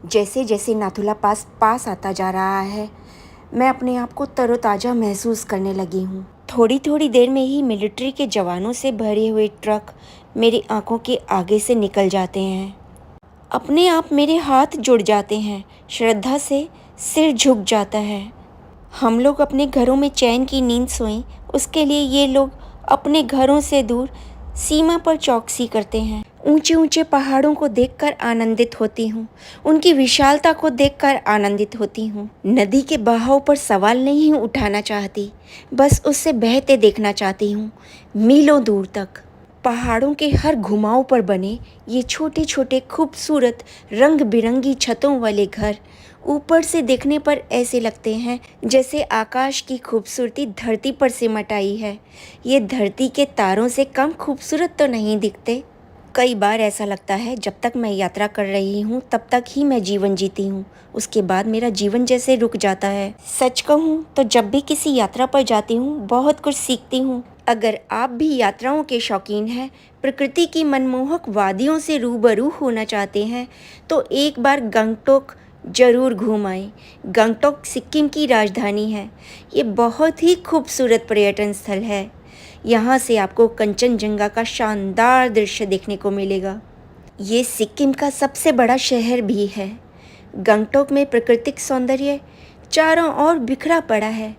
जैसे जैसे नाथुला पास पास आता जा रहा है, मैं अपने आप को तरोताज़ा महसूस करने लगी हूँ। थोड़ी थोड़ी देर में ही मिलिट्री के जवानों से भरे हुए ट्रक मेरी आंखों के आगे से निकल जाते हैं। अपने आप मेरे हाथ जुड़ जाते हैं, श्रद्धा से सिर झुक जाता है। हम लोग अपने घरों में चैन की नींद सोएं, उसके लिए ये लोग अपने घरों से दूर सीमा पर चौकसी करते हैं। ऊंचे ऊंचे पहाड़ों को देखकर आनंदित होती हूँ, उनकी विशालता को देखकर आनंदित होती हूँ। नदी के बहाव पर सवाल नहीं उठाना चाहती, बस उससे बहते देखना चाहती हूँ, मीलों दूर तक। पहाड़ों के हर घुमाव पर बने ये छोटे छोटे खूबसूरत रंग बिरंगी छतों वाले घर ऊपर से देखने पर ऐसे लगते हैं जैसे आकाश की खूबसूरती धरती पर सिमट आई है। ये धरती के तारों से कम खूबसूरत तो नहीं दिखते। कई बार ऐसा लगता है जब तक मैं यात्रा कर रही हूँ तब तक ही मैं जीवन जीती हूँ, उसके बाद मेरा जीवन जैसे रुक जाता है। सच कहूँ तो जब भी किसी यात्रा पर जाती हूँ बहुत कुछ सीखती हूँ। अगर आप भी यात्राओं के शौकीन हैं, प्रकृति की मनमोहक वादियों से रूबरू होना चाहते हैं, तो एक बार गंगटोक जरूर घूम आए। गंगटोक सिक्किम की राजधानी है। ये बहुत ही खूबसूरत पर्यटन स्थल है। यहाँ से आपको कंचनजंगा का शानदार दृश्य देखने को मिलेगा। ये सिक्किम का सबसे बड़ा शहर भी है। गंगटोक में प्राकृतिक सौंदर्य चारों ओर बिखरा पड़ा है।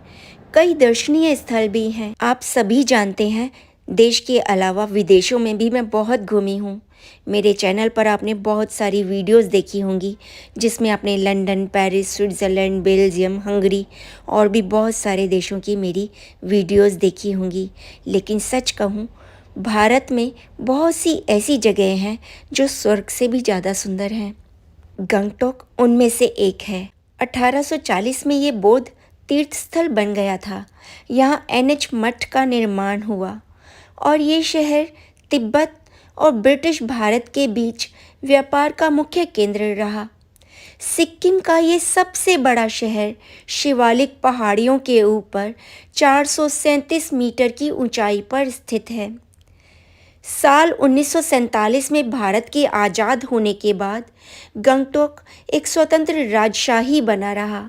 कई दर्शनीय स्थल भी हैं। आप सभी जानते हैं, देश के अलावा विदेशों में भी मैं बहुत घूमी हूँ। मेरे चैनल पर आपने बहुत सारी वीडियोस देखी होंगी जिसमें आपने London, Paris, Switzerland, Belgium, Hungary और भी बहुत सारे देशों की मेरी वीडियोस देखी होंगी। लेकिन सच कहूँ, भारत में बहुत सी ऐसी जगह हैं जो स्वर्ग से भी ज़्यादा सुंदर हैं। गंगटोक उनमें से एक है। 1840 में ये बौद्ध तीर्थ स्थल बन गया था। यहाँ NH मठ का निर्माण हुआ और ये शहर तिब्बत और ब्रिटिश भारत के बीच व्यापार का मुख्य केंद्र रहा। सिक्किम का ये सबसे बड़ा शहर शिवालिक पहाड़ियों के ऊपर 437 मीटर की ऊंचाई पर स्थित है। साल 1947 में भारत के आज़ाद होने के बाद गंगटोक एक स्वतंत्र राजशाही बना रहा।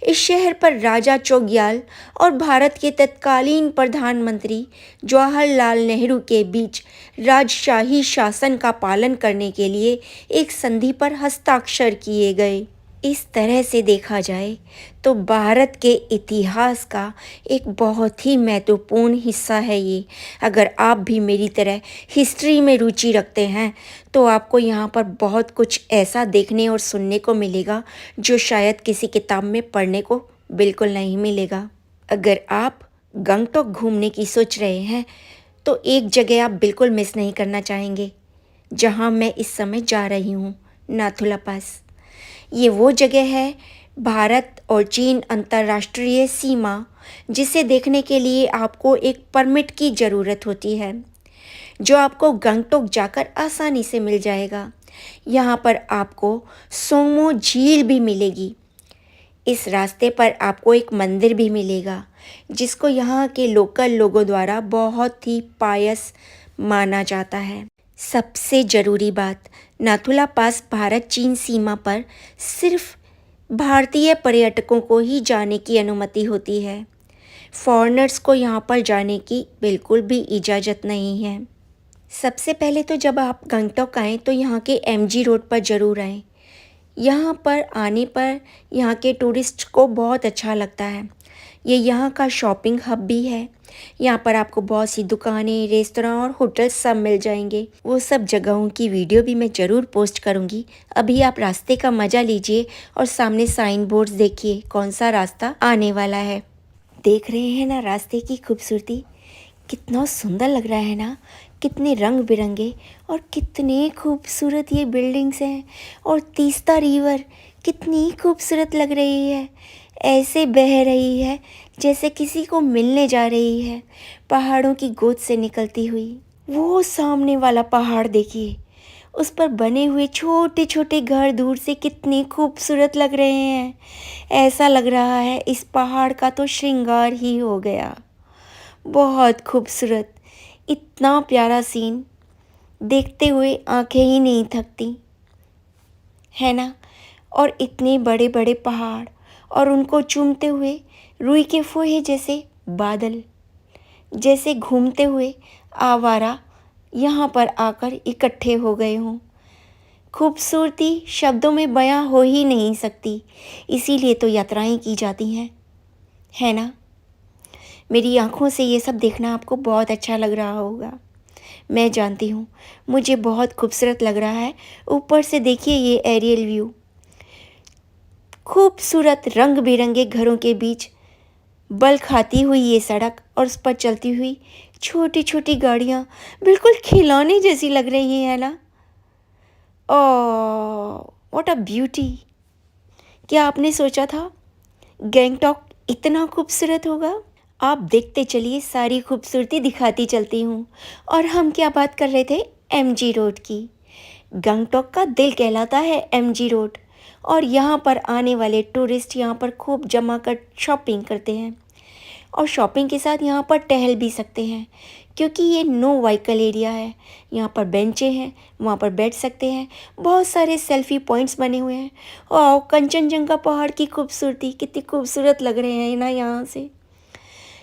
इस शहर पर राजा चोग्याल और भारत के तत्कालीन प्रधानमंत्री जवाहरलाल नेहरू के बीच राजशाही शासन का पालन करने के लिए एक संधि पर हस्ताक्षर किए गए। इस तरह से देखा जाए तो भारत के इतिहास का एक बहुत ही महत्वपूर्ण हिस्सा है ये। अगर आप भी मेरी तरह हिस्ट्री में रुचि रखते हैं तो आपको यहाँ पर बहुत कुछ ऐसा देखने और सुनने को मिलेगा जो शायद किसी किताब में पढ़ने को बिल्कुल नहीं मिलेगा। अगर आप गंगटोक घूमने की सोच रहे हैं तो एक जगह आप बिल्कुल मिस नहीं करना चाहेंगे, जहाँ मैं इस समय जा रही हूँ, नाथुला पास। ये वो जगह है, भारत और चीन अंतर्राष्ट्रीय सीमा, जिसे देखने के लिए आपको एक परमिट की ज़रूरत होती है, जो आपको गंगटोक जाकर आसानी से मिल जाएगा। यहाँ पर आपको सोमो झील भी मिलेगी। इस रास्ते पर आपको एक मंदिर भी मिलेगा जिसको यहाँ के लोकल लोगों द्वारा बहुत ही पायस माना जाता है। सबसे ज़रूरी बात, नाथुला पास भारत चीन सीमा पर सिर्फ भारतीय पर्यटकों को ही जाने की अनुमति होती है। फॉरेनर्स को यहाँ पर जाने की बिल्कुल भी इजाज़त नहीं है। सबसे पहले तो जब आप गंगटोक आएँ तो यहाँ के MG रोड पर ज़रूर आएँ। यहाँ पर आने पर यहाँ के टूरिस्ट को बहुत अच्छा लगता है। ये यहाँ का शॉपिंग हब भी है। यहाँ पर आपको बहुत सी दुकानें, रेस्तरां और होटल सब मिल जाएंगे। वो सब जगहों की वीडियो भी मैं ज़रूर पोस्ट करूँगी। अभी आप रास्ते का मज़ा लीजिए और सामने साइन बोर्ड्स देखिए कौन सा रास्ता आने वाला है। देख रहे हैं ना रास्ते की खूबसूरती, कितना सुंदर लग रहा है ना, कितने रंग बिरंगे और कितने खूबसूरत ये बिल्डिंग्स हैं। और तीस्ता रिवर कितनी खूबसूरत लग रही है, ऐसे बह रही है जैसे किसी को मिलने जा रही है, पहाड़ों की गोद से निकलती हुई। वो सामने वाला पहाड़ देखिए, उस पर बने हुए छोटे छोटे घर दूर से कितने खूबसूरत लग रहे हैं। ऐसा लग रहा है इस पहाड़ का तो श्रृंगार ही हो गया। बहुत खूबसूरत, इतना प्यारा सीन, देखते हुए आंखें ही नहीं थकती, है ना। और इतने बड़े बड़े पहाड़ और उनको चूमते हुए रुई के फोहे जैसे बादल, जैसे घूमते हुए आवारा यहाँ पर आकर इकट्ठे हो गए हों। खूबसूरती शब्दों में बयां हो ही नहीं सकती, इसीलिए तो यात्राएं की जाती हैं, है ना। मेरी आंखों से ये सब देखना आपको बहुत अच्छा लग रहा होगा, मैं जानती हूँ। मुझे बहुत खूबसूरत लग रहा है। ऊपर से देखिए ये एरियल व्यू, खूबसूरत रंग बिरंगे घरों के बीच बल खाती हुई ये सड़क और उस पर चलती हुई छोटी छोटी गाड़ियाँ बिल्कुल खिलौने जैसी लग रही हैं ना। Oh what a beauty. क्या आपने सोचा था गैंगटॉक इतना खूबसूरत होगा? आप देखते चलिए, सारी खूबसूरती दिखाती चलती हूँ। और हम क्या बात कर रहे थे? एमजी रोड की। गंगटोक का दिल कहलाता है एमजी रोड, और यहाँ पर आने वाले टूरिस्ट यहाँ पर खूब जमा कर शॉपिंग करते हैं, और शॉपिंग के साथ यहाँ पर टहल भी सकते हैं, क्योंकि ये नो व्हीकल एरिया है। यहाँ पर बेंचें हैं, वहाँ पर बैठ सकते हैं। बहुत सारे सेल्फी पॉइंट्स बने हुए हैं। और कंचनजंगा पहाड़ की खूबसूरती कितनी खूबसूरत लग रहे हैं ना।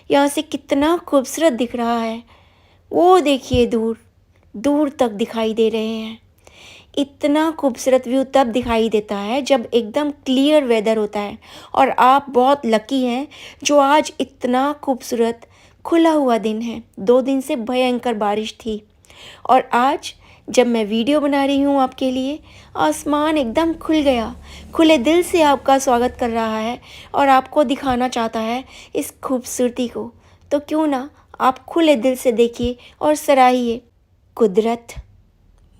यहाँ से कितना खूबसूरत दिख रहा है। वो देखिए दूर दूर तक दिखाई दे रहे हैं। इतना खूबसूरत व्यू तब दिखाई देता है जब एकदम क्लियर वेदर होता है, और आप बहुत लकी हैं जो आज इतना खूबसूरत खुला हुआ दिन है। 2 दिन से भयंकर बारिश थी, और आज जब मैं वीडियो बना रही हूँ आपके लिए, आसमान एकदम खुल गया, खुले दिल से आपका स्वागत कर रहा है और आपको दिखाना चाहता है इस खूबसूरती को। तो क्यों ना आप खुले दिल से देखिए और सराहिए। कुदरत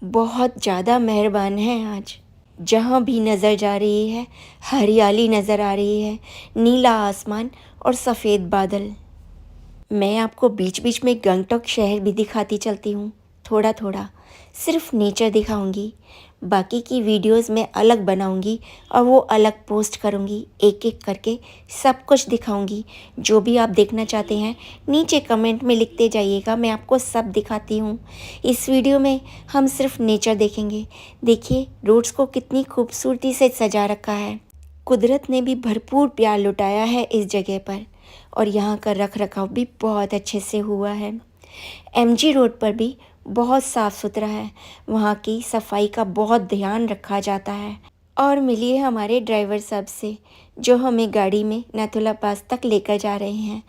बहुत ज़्यादा मेहरबान है। आज जहाँ भी नज़र जा रही है हरियाली नज़र आ रही है, नीला आसमान और सफ़ेद बादल। मैं आपको बीच बीच में गंगटोक शहर भी दिखाती चलती हूँ, थोड़ा थोड़ा। सिर्फ नेचर दिखाऊंगी, बाकी की वीडियोस मैं अलग बनाऊंगी और वो अलग पोस्ट करूंगी। एक एक करके सब कुछ दिखाऊंगी। जो भी आप देखना चाहते हैं नीचे कमेंट में लिखते जाइएगा, मैं आपको सब दिखाती हूँ। इस वीडियो में हम सिर्फ नेचर देखेंगे। देखिए रोड्स को कितनी खूबसूरती से सजा रखा है। कुदरत ने भी भरपूर प्यार लुटाया है इस जगह पर, और यहाँ का रख रखाव भी बहुत अच्छे से हुआ है। एमजी रोड पर भी बहुत साफ़ सुथरा है, वहाँ की सफाई का बहुत ध्यान रखा जाता है। और मिलिए हमारे ड्राइवर साहब से, जो हमें गाड़ी में नाथुला पास तक लेकर जा रहे हैं।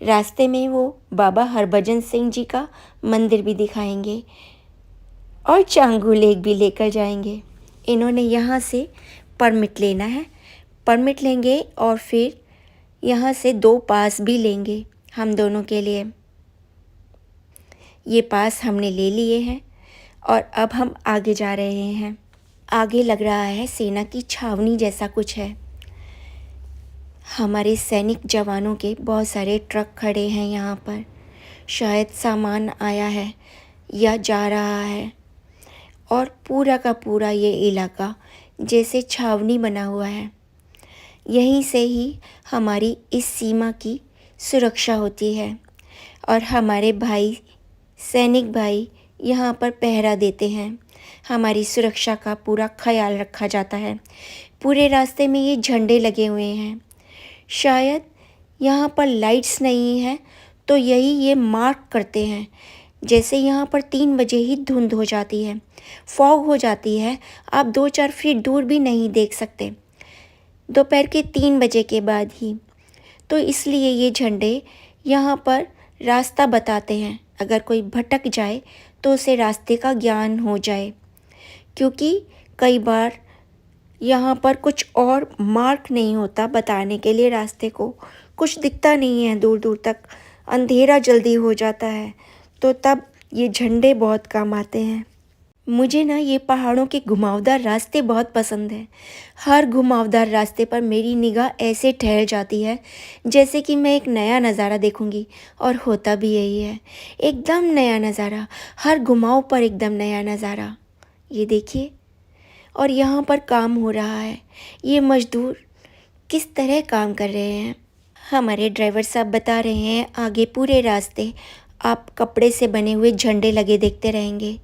रास्ते में वो बाबा हरभजन सिंह जी का मंदिर भी दिखाएंगे और चांगू लेक भी लेकर जाएंगे। इन्होंने यहाँ से परमिट लेना है, परमिट लेंगे और फिर यहाँ से 2 पास भी लेंगे हम दोनों के लिए। ये पास हमने ले लिए हैं और अब हम आगे जा रहे हैं। आगे लग रहा है सेना की छावनी जैसा कुछ है। हमारे सैनिक जवानों के बहुत सारे ट्रक खड़े हैं यहाँ पर, शायद सामान आया है या जा रहा है। और पूरा का पूरा ये इलाका जैसे छावनी बना हुआ है। यहीं से ही हमारी इस सीमा की सुरक्षा होती है, और हमारे भाई सैनिक भाई यहाँ पर पहरा देते हैं। हमारी सुरक्षा का पूरा ख्याल रखा जाता है। पूरे रास्ते में ये झंडे लगे हुए हैं। शायद यहाँ पर लाइट्स नहीं हैं, तो यही ये मार्क करते हैं। जैसे यहाँ पर 3 बजे ही धुंध हो जाती है, फॉग हो जाती है, आप 2-4 फीट दूर भी नहीं देख सकते दोपहर के 3 बजे के बाद ही। तो इसलिए ये झंडे यहाँ पर रास्ता बताते हैं। अगर कोई भटक जाए तो उसे रास्ते का ज्ञान हो जाए, क्योंकि कई बार यहाँ पर कुछ और मार्क नहीं होता बताने के लिए रास्ते को, कुछ दिखता नहीं है दूर दूर तक, अंधेरा जल्दी हो जाता है, तो तब ये झंडे बहुत काम आते हैं। मुझे ना ये पहाड़ों के घुमावदार रास्ते बहुत पसंद हैं। हर घुमावदार रास्ते पर मेरी निगाह ऐसे ठहर जाती है जैसे कि मैं एक नया नज़ारा देखूंगी, और होता भी यही है, एकदम नया नज़ारा। हर घुमाव पर एकदम नया नज़ारा। ये देखिए, और यहाँ पर काम हो रहा है। ये मज़दूर किस तरह काम कर रहे हैं। हमारे ड्राइवर साहब बता रहे हैं आगे पूरे रास्ते आप कपड़े से बने हुए झंडे लगे देखते रहेंगे।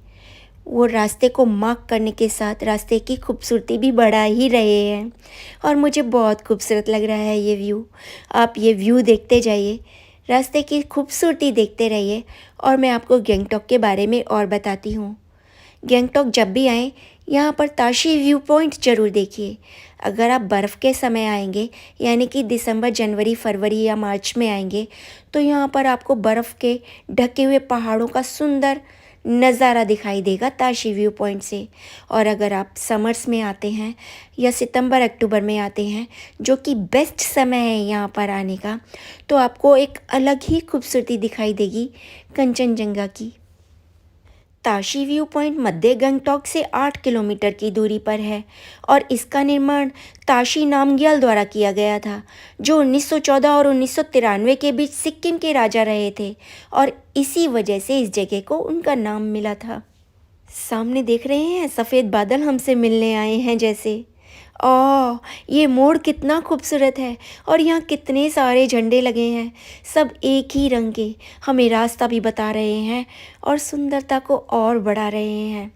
वो रास्ते को मार्क करने के साथ रास्ते की खूबसूरती भी बढ़ा ही रहे हैं और मुझे बहुत खूबसूरत लग रहा है ये व्यू। आप ये व्यू देखते जाइए, रास्ते की खूबसूरती देखते रहिए और मैं आपको गैंगटॉक के बारे में और बताती हूँ। गैंगटॉक जब भी आएँ यहाँ पर ताशी व्यू पॉइंट ज़रूर देखिए। अगर आप बर्फ़ के समय आएंगे यानी कि दिसंबर, जनवरी, फरवरी या मार्च में आएंगे तो यहाँ पर आपको बर्फ़ के ढके हुए पहाड़ों का सुंदर नज़ारा दिखाई देगा ताशी व्यू पॉइंट से। और अगर आप समर्स में आते हैं या सितंबर अक्टूबर में आते हैं, जो कि बेस्ट समय है यहाँ पर आने का, तो आपको एक अलग ही खूबसूरती दिखाई देगी कंचनजंगा की। ताशी व्यू पॉइंट मध्य गंगटोक से 8 किलोमीटर की दूरी पर है और इसका निर्माण ताशी नामग्याल द्वारा किया गया था, जो 1914 और 1993 के बीच सिक्किम के राजा रहे थे और इसी वजह से इस जगह को उनका नाम मिला था। सामने देख रहे हैं सफ़ेद बादल हमसे मिलने आए हैं जैसे। ओह, ये मोड़ कितना खूबसूरत है और यहाँ कितने सारे झंडे लगे हैं, सब एक ही रंग के, हमें रास्ता भी बता रहे हैं और सुंदरता को और बढ़ा रहे हैं।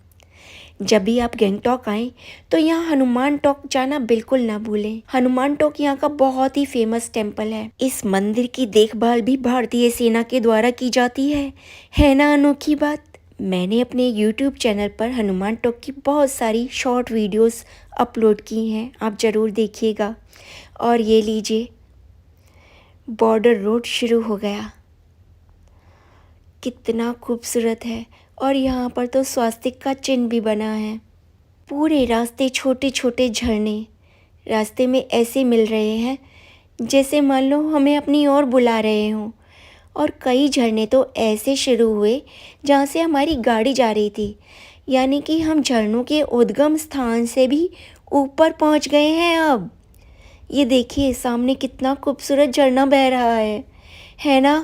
जब भी आप गैंगटॉक आएँ तो यहाँ हनुमान टॉक जाना बिल्कुल ना भूलें। हनुमान टॉक यहाँ का बहुत ही फेमस टेम्पल है। इस मंदिर की देखभाल भी भारतीय सेना के द्वारा की जाती है ना अनोखी बात। मैंने अपने YouTube चैनल पर हनुमान टॉक की बहुत सारी शॉर्ट वीडियोस अपलोड की हैं, आप ज़रूर देखिएगा। और ये लीजिए, बॉर्डर रोड शुरू हो गया, कितना खूबसूरत है। और यहाँ पर तो स्वास्तिक का चिन्ह भी बना है। पूरे रास्ते छोटे छोटे झरने रास्ते में ऐसे मिल रहे हैं जैसे मान लो हमें अपनी ओर बुला रहे हों। और कई झरने तो ऐसे शुरू हुए जहाँ से हमारी गाड़ी जा रही थी, यानी कि हम झरनों के उद्गम स्थान से भी ऊपर पहुँच गए हैं अब। ये देखिए सामने कितना खूबसूरत झरना बह रहा है ना।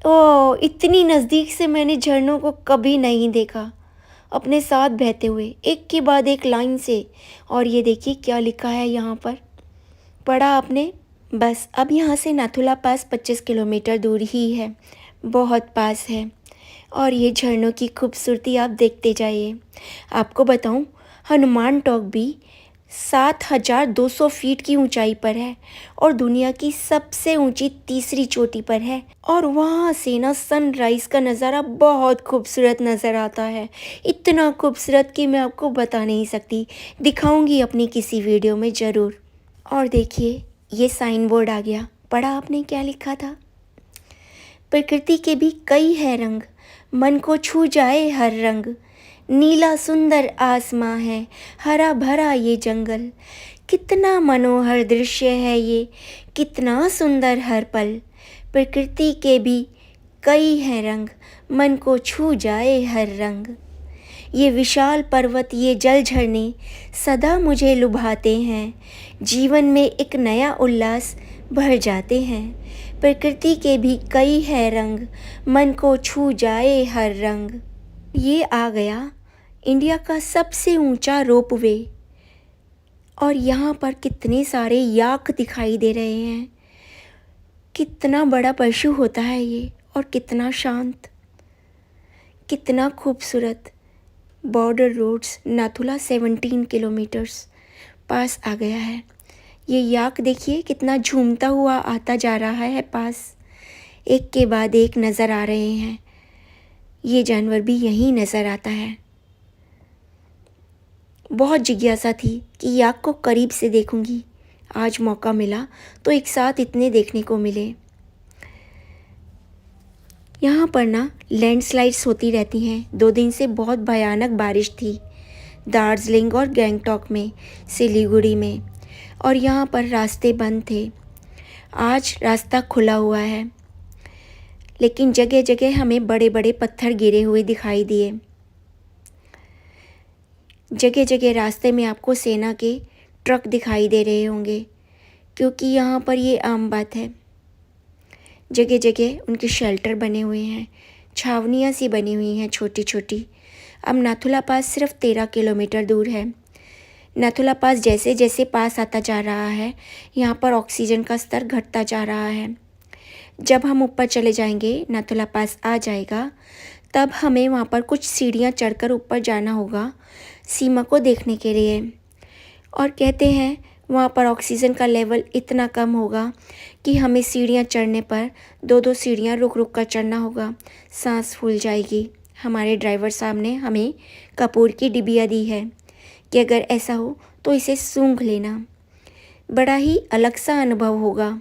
ओह, इतनी नज़दीक से मैंने झरनों को कभी नहीं देखा, अपने साथ बहते हुए एक के बाद एक लाइन से। और ये देखिए क्या लिखा है यहाँ पर, पढ़ा आपने? बस अब यहाँ से नाथुला पास 25 किलोमीटर दूर ही है, बहुत पास है। और ये झरनों की खूबसूरती आप देखते जाइए। आपको बताऊं, हनुमान टॉक भी 7,200 फीट की ऊंचाई पर है और दुनिया की सबसे ऊंची तीसरी चोटी पर है। और वहाँ से ना सनराइज़ का नज़ारा बहुत खूबसूरत नज़र आता है, इतना खूबसूरत कि मैं आपको बता नहीं सकती, दिखाऊंगी अपनी किसी वीडियो में ज़रूर। और देखिए ये साइन बोर्ड आ गया, पढ़ा आपने क्या लिखा था? प्रकृति के भी कई है रंग, मन को छू जाए हर रंग, नीला सुंदर आसमां है, हरा भरा ये जंगल, कितना मनोहर दृश्य है ये, कितना सुंदर हर पल, प्रकृति के भी कई हैं रंग, मन को छू जाए हर रंग। ये विशाल पर्वत, ये जल झरने सदा मुझे लुभाते हैं, जीवन में एक नया उल्लास भर जाते हैं, प्रकृति के भी कई है रंग, मन को छू जाए हर रंग। ये आ गया इंडिया का सबसे ऊंचा रोपवे और यहाँ पर कितने सारे याक दिखाई दे रहे हैं। कितना बड़ा पशु होता है ये और कितना शांत, कितना खूबसूरत। बॉर्डर रोड्स नाथुला 17 किलोमीटर्स पास आ गया है। ये याक देखिए कितना झूमता हुआ आता जा रहा है पास, एक के बाद एक नज़र आ रहे हैं। ये जानवर भी यहीं नज़र आता है। बहुत जिज्ञासा थी कि याक को करीब से देखूंगी, आज मौका मिला तो एक साथ इतने देखने को मिले। यहाँ पर ना लैंडस्लाइड्स होती रहती हैं, 2 दिन से बहुत भयानक बारिश थी दार्जिलिंग और गैंगटॉक में, सिलीगुड़ी में, और यहाँ पर रास्ते बंद थे। आज रास्ता खुला हुआ है, लेकिन जगह जगह हमें बड़े बड़े पत्थर गिरे हुए दिखाई दिए। जगह जगह रास्ते में आपको सेना के ट्रक दिखाई दे रहे होंगे, क्योंकि यहाँ पर ये आम बात है। जगह जगह उनके शेल्टर बने हुए हैं, छावनियाँ सी बनी हुई हैं छोटी छोटी। अब नाथुला पास सिर्फ 13 किलोमीटर दूर है। नाथुला पास जैसे जैसे पास आता जा रहा है, यहाँ पर ऑक्सीजन का स्तर घटता जा रहा है। जब हम ऊपर चले जाएंगे, नाथुला पास आ जाएगा, तब हमें वहाँ पर कुछ सीढ़ियाँ चढ़कर ऊपर जाना होगा सीमा को देखने के लिए। और कहते हैं वहाँ पर ऑक्सीजन का लेवल इतना कम होगा कि हमें सीढ़ियाँ चढ़ने पर 2-2 सीढ़ियाँ रुक रुक कर चढ़ना होगा, सांस फूल जाएगी। हमारे ड्राइवर साहब ने हमें कपूर की डिबिया दी है कि अगर ऐसा हो तो इसे सूंघ लेना, बड़ा ही अलग सा अनुभव होगा।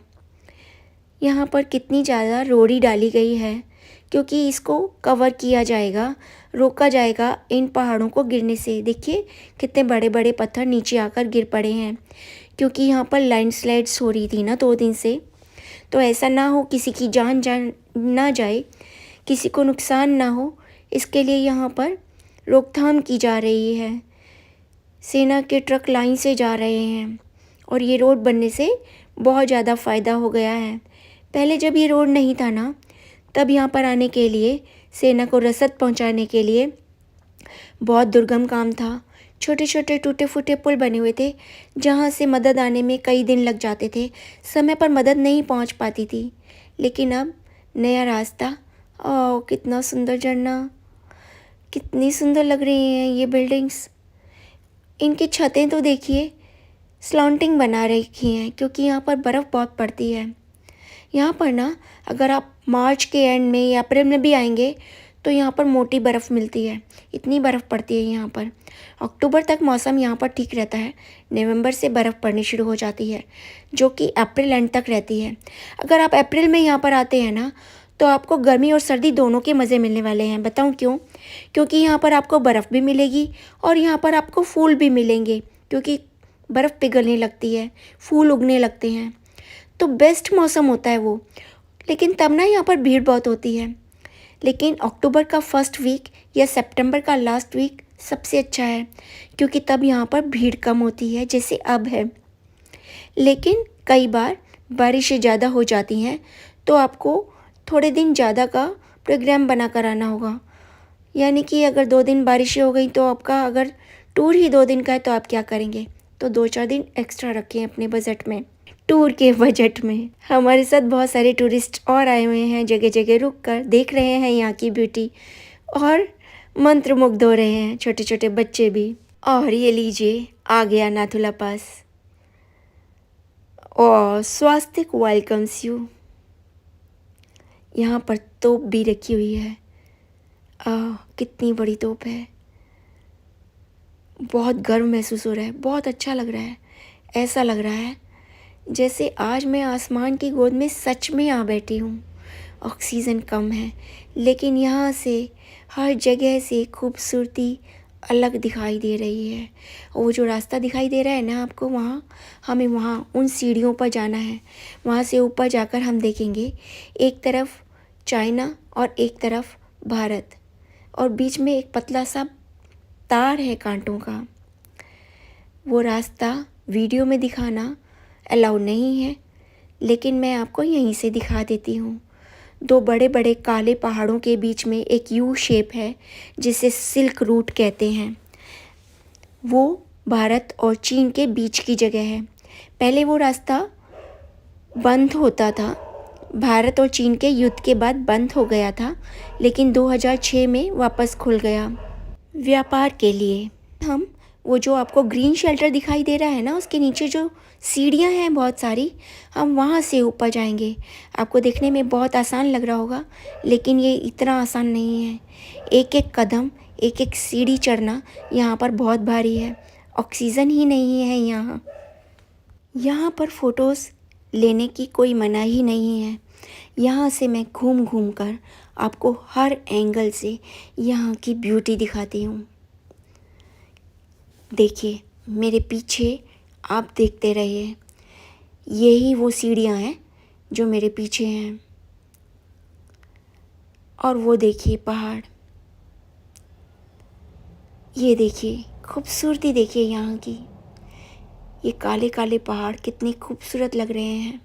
यहाँ पर कितनी ज़्यादा रोड़ी डाली गई है क्योंकि इसको कवर किया जाएगा, रोका जाएगा इन पहाड़ों को गिरने से। देखिए कितने बड़े बड़े पत्थर नीचे आकर गिर पड़े हैं क्योंकि यहाँ पर लैंडस्लाइड्स हो रही थी ना 2 दिन से। तो ऐसा ना हो किसी की जान ना जाए, किसी को नुकसान ना हो, इसके लिए यहाँ पर रोकथाम की जा रही है। सेना के ट्रक लाइन से जा रहे हैं और ये रोड बनने से बहुत ज़्यादा फ़ायदा हो गया है। पहले जब ये रोड नहीं था ना, तब यहाँ पर आने के लिए, सेना को रसद पहुँचाने के लिए बहुत दुर्गम काम था। छोटे छोटे टूटे फूटे पुल बने हुए थे जहाँ से मदद आने में कई दिन लग जाते थे, समय पर मदद नहीं पहुँच पाती थी। लेकिन अब नया रास्ता, ओह कितना सुंदर झरना, कितनी सुंदर लग रही हैं ये बिल्डिंग्स। इनकी छतें तो देखिए स्लॉन्टिंग बना रखी हैं क्योंकि यहाँ पर बर्फ़ बहुत पड़ती है। यहाँ पर ना अगर आप मार्च के एंड में या अप्रैल में भी आएंगे तो यहाँ पर मोटी बर्फ़ मिलती है, इतनी बर्फ़ पड़ती है यहाँ पर। अक्टूबर तक मौसम यहाँ पर ठीक रहता है, नवंबर से बर्फ़ पड़नी शुरू हो जाती है जो कि अप्रैल एंड तक रहती है। अगर आप अप्रैल में यहाँ पर आते हैं ना तो आपको गर्मी और सर्दी दोनों के मज़े मिलने वाले हैं। बताऊँ क्यों? क्योंकि यहाँ पर आपको बर्फ़ भी मिलेगी और यहाँ पर आपको फूल भी मिलेंगे क्योंकि बर्फ़ पिघलने लगती है, फूल उगने लगते हैं, तो बेस्ट मौसम होता है वो। लेकिन तब ना यहाँ पर भीड़ बहुत होती है। लेकिन अक्टूबर का फर्स्ट वीक या सितंबर का लास्ट वीक सबसे अच्छा है क्योंकि तब यहाँ पर भीड़ कम होती है जैसे अब है। लेकिन कई बार बारिशें ज़्यादा हो जाती हैं तो आपको थोड़े दिन ज़्यादा का प्रोग्राम बना कर आना होगा। यानी कि अगर 2 दिन बारिशें हो गई तो आपका अगर टूर ही 2 दिन का है तो आप क्या करेंगे? तो 2-4 दिन एक्स्ट्रा रखें अपने बजट में, टूर के बजट में। हमारे साथ बहुत सारे टूरिस्ट और आए हुए हैं, जगह जगह रुक कर देख रहे हैं यहाँ की ब्यूटी और मंत्रमुग्ध हो रहे हैं, छोटे छोटे बच्चे भी। और ये लीजिए आ गया नाथुला पास और स्वास्तिक वेलकम्स यू। यहाँ पर तोप भी रखी हुई है, कितनी बड़ी तोप है। बहुत गर्व महसूस हो रहा है, बहुत अच्छा लग रहा है। ऐसा लग रहा है जैसे आज मैं आसमान की गोद में सच में आ बैठी हूँ। ऑक्सीजन कम है लेकिन यहाँ से हर जगह से खूबसूरती अलग दिखाई दे रही है। वो जो रास्ता दिखाई दे रहा है ना आपको, वहाँ हमें वहाँ उन सीढ़ियों पर जाना है। वहाँ से ऊपर जाकर हम देखेंगे एक तरफ चाइना और एक तरफ भारत और बीच में एक पतला सा तार है कांटों का। वो रास्ता वीडियो में दिखाना अलाउ नहीं है लेकिन मैं आपको यहीं से दिखा देती हूँ। 2 बड़े बड़े काले पहाड़ों के बीच में एक यू शेप है जिसे सिल्क रूट कहते हैं। वो भारत और चीन के बीच की जगह है। पहले वो रास्ता बंद होता था, भारत और चीन के युद्ध के बाद बंद हो गया था लेकिन 2006 में वापस खुल गया व्यापार के लिए। हम वो जो आपको ग्रीन शेल्टर दिखाई दे रहा है ना, उसके नीचे जो सीढ़ियाँ हैं बहुत सारी, हम वहाँ से ऊपर जाएंगे। आपको देखने में बहुत आसान लग रहा होगा लेकिन ये इतना आसान नहीं है। एक एक कदम, एक एक सीढ़ी चढ़ना यहाँ पर बहुत भारी है। ऑक्सीजन ही नहीं है यहाँ। यहाँ पर फ़ोटोज़ लेने की कोई मनाही नहीं है। यहाँ से मैं घूम घूम कर आपको हर एंगल से यहाँ की ब्यूटी दिखाती हूँ। देखिए मेरे पीछे, आप देखते रहिए, यही वो सीढ़ियाँ हैं जो मेरे पीछे हैं। और वो देखिए पहाड़, ये देखिए खूबसूरती, देखिए यहाँ की। ये काले काले पहाड़ कितने खूबसूरत लग रहे हैं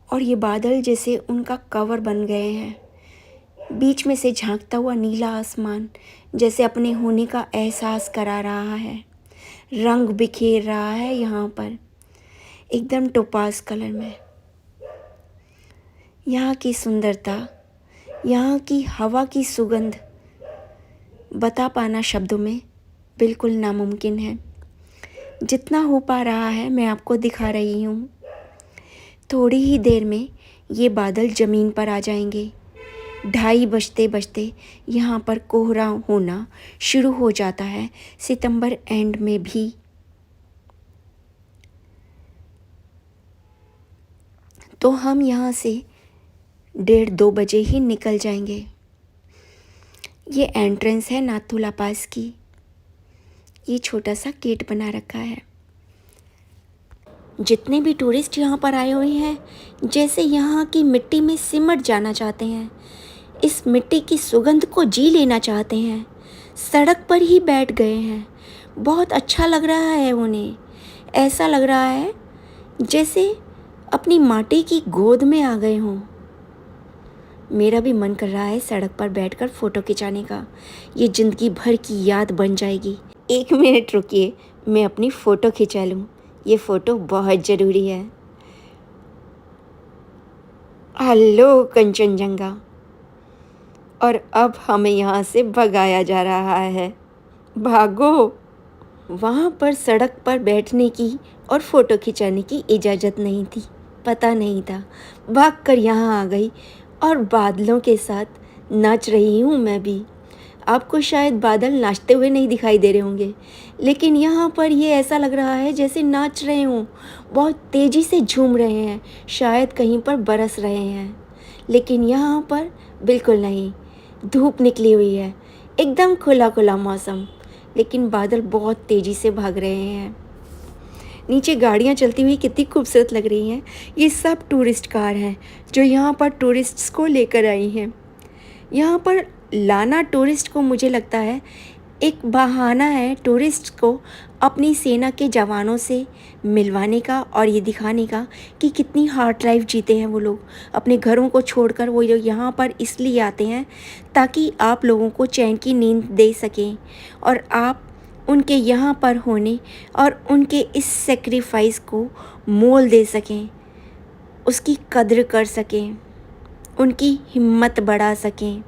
और ये बादल जैसे उनका कवर बन गए हैं। बीच में से झांकता हुआ नीला आसमान जैसे अपने होने का एहसास करा रहा है, रंग बिखेर रहा है यहाँ पर एकदम टोपाज कलर में। यहाँ की सुंदरता यहाँ की हवा की सुगंध बता पाना शब्दों में बिल्कुल नामुमकिन है। जितना हो पा रहा है मैं आपको दिखा रही हूँ। थोड़ी ही देर में ये बादल ज़मीन पर आ जाएंगे। 2:30 बजते बजते यहाँ पर कोहरा होना शुरू हो जाता है, सितंबर एंड में भी। तो हम यहाँ से 1:30-2 बजे ही निकल जाएंगे। ये एंट्रेंस है नाथुला पास की। ये छोटा सा गेट बना रखा है। जितने भी टूरिस्ट यहाँ पर आए हुए हैं, जैसे यहाँ की मिट्टी में सिमट जाना चाहते हैं, इस मिट्टी की सुगंध को जी लेना चाहते हैं, सड़क पर ही बैठ गए हैं। बहुत अच्छा लग रहा है उन्हें। ऐसा लग रहा है जैसे अपनी माटी की गोद में आ गए हों। मेरा भी मन कर रहा है सड़क पर बैठकर फ़ोटो खिंचाने का। ये ज़िंदगी भर की याद बन जाएगी। 1 मिनट रुकिए, मैं अपनी फ़ोटो खिंचा लूँ। ये फ़ोटो बहुत ज़रूरी है। हेलो कंचनजंगा। और अब हमें यहाँ से भगाया जा रहा है। भागो। वहाँ पर सड़क पर बैठने की और फ़ोटो खिंचाने की इजाज़त नहीं थी, पता नहीं था। भागकर यहाँ आ गई और बादलों के साथ नाच रही हूँ मैं भी। आपको शायद बादल नाचते हुए नहीं दिखाई दे रहे होंगे, लेकिन यहाँ पर ये ऐसा लग रहा है जैसे नाच रहे हों, बहुत तेज़ी से झूम रहे हैं, शायद कहीं पर बरस रहे हैं। लेकिन यहाँ पर बिल्कुल नहीं, धूप निकली हुई है, एकदम खुला खुला मौसम, लेकिन बादल बहुत तेज़ी से भाग रहे हैं। नीचे गाड़ियाँ चलती हुई कितनी खूबसूरत लग रही हैं। ये सब टूरिस्ट कार हैं जो यहाँ पर टूरिस्ट्स को लेकर आई हैं। यहाँ पर लाना टूरिस्ट को, मुझे लगता है, एक बहाना है टूरिस्ट को अपनी सेना के जवानों से मिलवाने का और ये दिखाने का कि कितनी हार्ड लाइफ जीते हैं वो लोग। अपने घरों को छोड़कर वो लोग यहाँ पर इसलिए आते हैं ताकि आप लोगों को चैन की नींद दे सकें और आप उनके यहाँ पर होने और उनके इस सेक्रीफाइस को मोल दे सकें, उसकी कद्र कर सकें, उनकी हिम्मत बढ़ा सकें।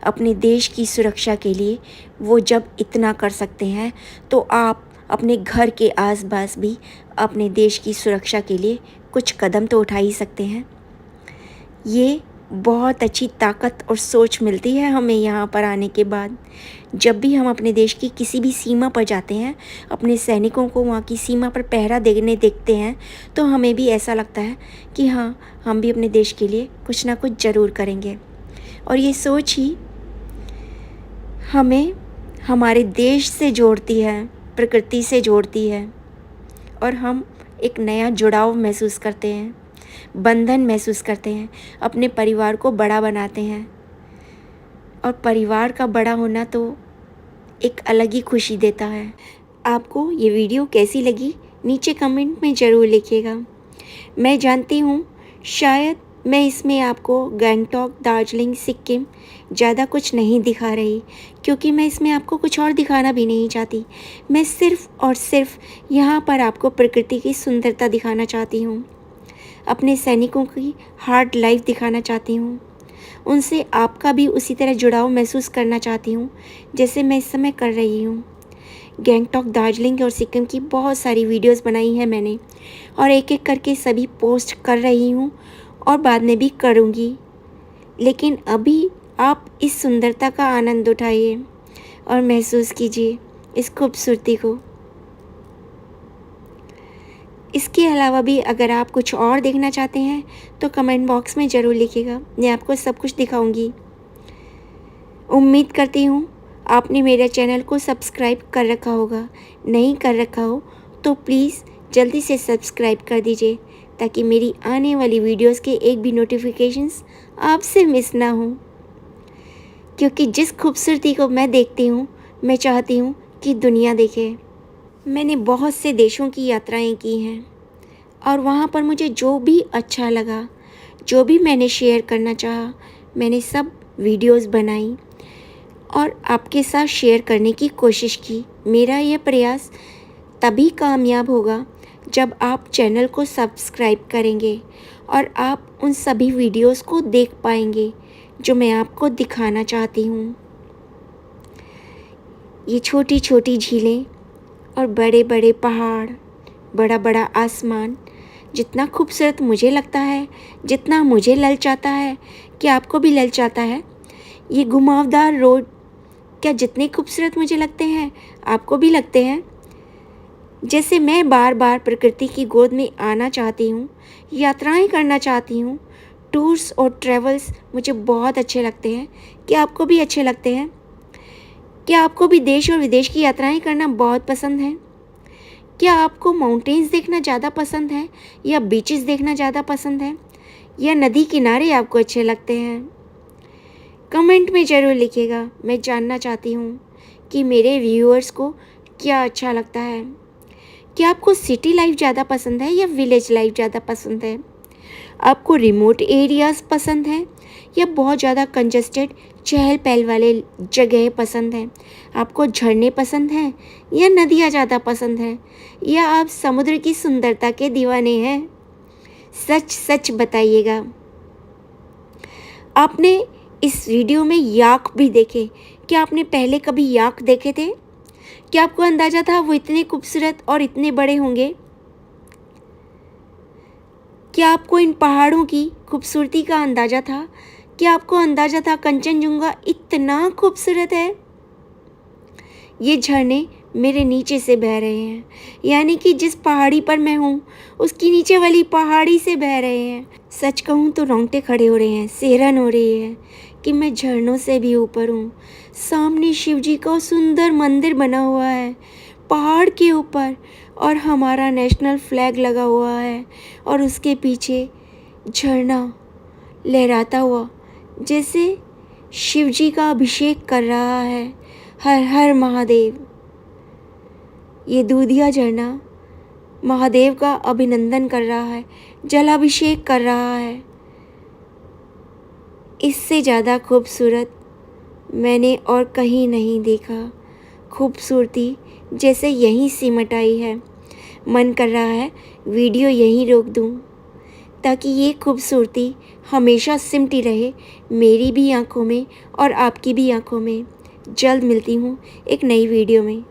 अपने देश की सुरक्षा के लिए वो जब इतना कर सकते हैं, तो आप अपने घर के आसपास भी अपने देश की सुरक्षा के लिए कुछ कदम तो उठा ही सकते हैं। ये बहुत अच्छी ताकत और सोच मिलती है हमें यहाँ पर आने के बाद। जब भी हम अपने देश की किसी भी सीमा पर जाते हैं, अपने सैनिकों को वहाँ की सीमा पर पहरा देने देखते हैं, तो हमें भी ऐसा लगता है कि हाँ, हम भी अपने देश के लिए कुछ ना कुछ ज़रूर करेंगे। और ये सोच ही हमें हमारे देश से जोड़ती है, प्रकृति से जोड़ती है, और हम एक नया जुड़ाव महसूस करते हैं, बंधन महसूस करते हैं, अपने परिवार को बड़ा बनाते हैं। और परिवार का बड़ा होना तो एक अलग ही खुशी देता है। आपको ये वीडियो कैसी लगी नीचे कमेंट में ज़रूर लिखिएगा। मैं जानती हूँ शायद मैं इसमें आपको गैंगटॉक, दार्जिलिंग, सिक्किम ज़्यादा कुछ नहीं दिखा रही, क्योंकि मैं इसमें आपको कुछ और दिखाना भी नहीं चाहती। मैं सिर्फ़ और सिर्फ यहाँ पर आपको प्रकृति की सुंदरता दिखाना चाहती हूँ, अपने सैनिकों की हार्ड लाइफ दिखाना चाहती हूँ, उनसे आपका भी उसी तरह जुड़ाव महसूस करना चाहती हूँ जैसे मैं इस समय कर रही हूँ। गैंगटॉक, दार्जिलिंग और सिक्किम की बहुत सारी वीडियोस बनाई हैं मैंने, और एक एक करके सभी पोस्ट कर रही हूँ और बाद में भी करूँगी। लेकिन अभी आप इस सुंदरता का आनंद उठाइए और महसूस कीजिए इस खूबसूरती को। इसके अलावा भी अगर आप कुछ और देखना चाहते हैं तो कमेंट बॉक्स में ज़रूर लिखिएगा, मैं आपको सब कुछ दिखाऊंगी। उम्मीद करती हूँ आपने मेरे चैनल को सब्सक्राइब कर रखा होगा। नहीं कर रखा हो तो प्लीज़ जल्दी से सब्सक्राइब कर दीजिए, ताकि मेरी आने वाली वीडियोस के एक भी नोटिफिकेशंस आपसे मिस ना हो। क्योंकि जिस खूबसूरती को मैं देखती हूँ, मैं चाहती हूँ कि दुनिया देखे। मैंने बहुत से देशों की यात्राएं की हैं और वहाँ पर मुझे जो भी अच्छा लगा, जो भी मैंने शेयर करना चाहा, मैंने सब वीडियोस बनाई और आपके साथ शेयर करने की कोशिश की। मेरा यह प्रयास तभी कामयाब होगा जब आप चैनल को सब्सक्राइब करेंगे और आप उन सभी वीडियोस को देख पाएंगे जो मैं आपको दिखाना चाहती हूँ। ये छोटी छोटी झीलें और बड़े बड़े पहाड़, बड़ा बड़ा आसमान जितना खूबसूरत मुझे लगता है, जितना मुझे ललचाता है, क्या आपको भी ललचाता है? ये घुमावदार रोड क्या जितने खूबसूरत मुझे लगते हैं आपको भी लगते हैं? जैसे मैं बार बार प्रकृति की गोद में आना चाहती हूँ, यात्राएं करना चाहती हूँ। टूर्स और ट्रैवल्स मुझे बहुत अच्छे लगते हैं। क्या आपको भी अच्छे लगते हैं? क्या आपको भी देश और विदेश की यात्राएं करना बहुत पसंद है? क्या आपको माउंटेन्स देखना ज़्यादा पसंद है या बीचेस देखना ज़्यादा पसंद है, या नदी किनारे आपको अच्छे लगते हैं? कमेंट में ज़रूर लिखिएगा। मैं जानना चाहती हूँ कि मेरे व्यूअर्स को क्या अच्छा लगता है। क्या आपको सिटी लाइफ ज़्यादा पसंद है या विलेज लाइफ ज़्यादा पसंद है? आपको रिमोट एरियाज़ पसंद है या बहुत ज़्यादा कंजस्टेड चहल पहल वाले जगह पसंद हैं? आपको झरने पसंद हैं या नदियाँ ज़्यादा पसंद हैं, या आप समुद्र की सुंदरता के दीवाने हैं? सच सच बताइएगा। आपने इस वीडियो में याक भी देखे। क्या आपने पहले कभी याक देखे थे? क्या आपको अंदाज़ा था वो इतने खूबसूरत और इतने बड़े होंगे? क्या आपको इन पहाड़ों की खूबसूरती का अंदाज़ा था? क्या आपको अंदाज़ा था कंचनजंगा इतना खूबसूरत है? ये झरने मेरे नीचे से बह रहे हैं, यानी कि जिस पहाड़ी पर मैं हूँ उसकी नीचे वाली पहाड़ी से बह रहे हैं। सच कहूँ तो रोंगटे खड़े हो रहे हैं, सिहरन हो रही है कि मैं झरनों से भी ऊपर हूँ। सामने शिव जी का सुंदर मंदिर बना हुआ है पहाड़ के ऊपर, और हमारा नेशनल फ्लैग लगा हुआ है, और उसके पीछे झरना लहराता हुआ जैसे शिव जी का अभिषेक कर रहा है। हर हर महादेव। ये दूधिया झरना महादेव का अभिनंदन कर रहा है, जलाभिषेक कर रहा है। इससे ज़्यादा खूबसूरत मैंने और कहीं नहीं देखा। खूबसूरती जैसे यहीं सिमट आई है। मन कर रहा है वीडियो यहीं रोक दूं, ताकि ये खूबसूरती हमेशा सिमटी रहे मेरी भी आंखों में और आपकी भी आंखों में। जल्द मिलती हूँ एक नई वीडियो में।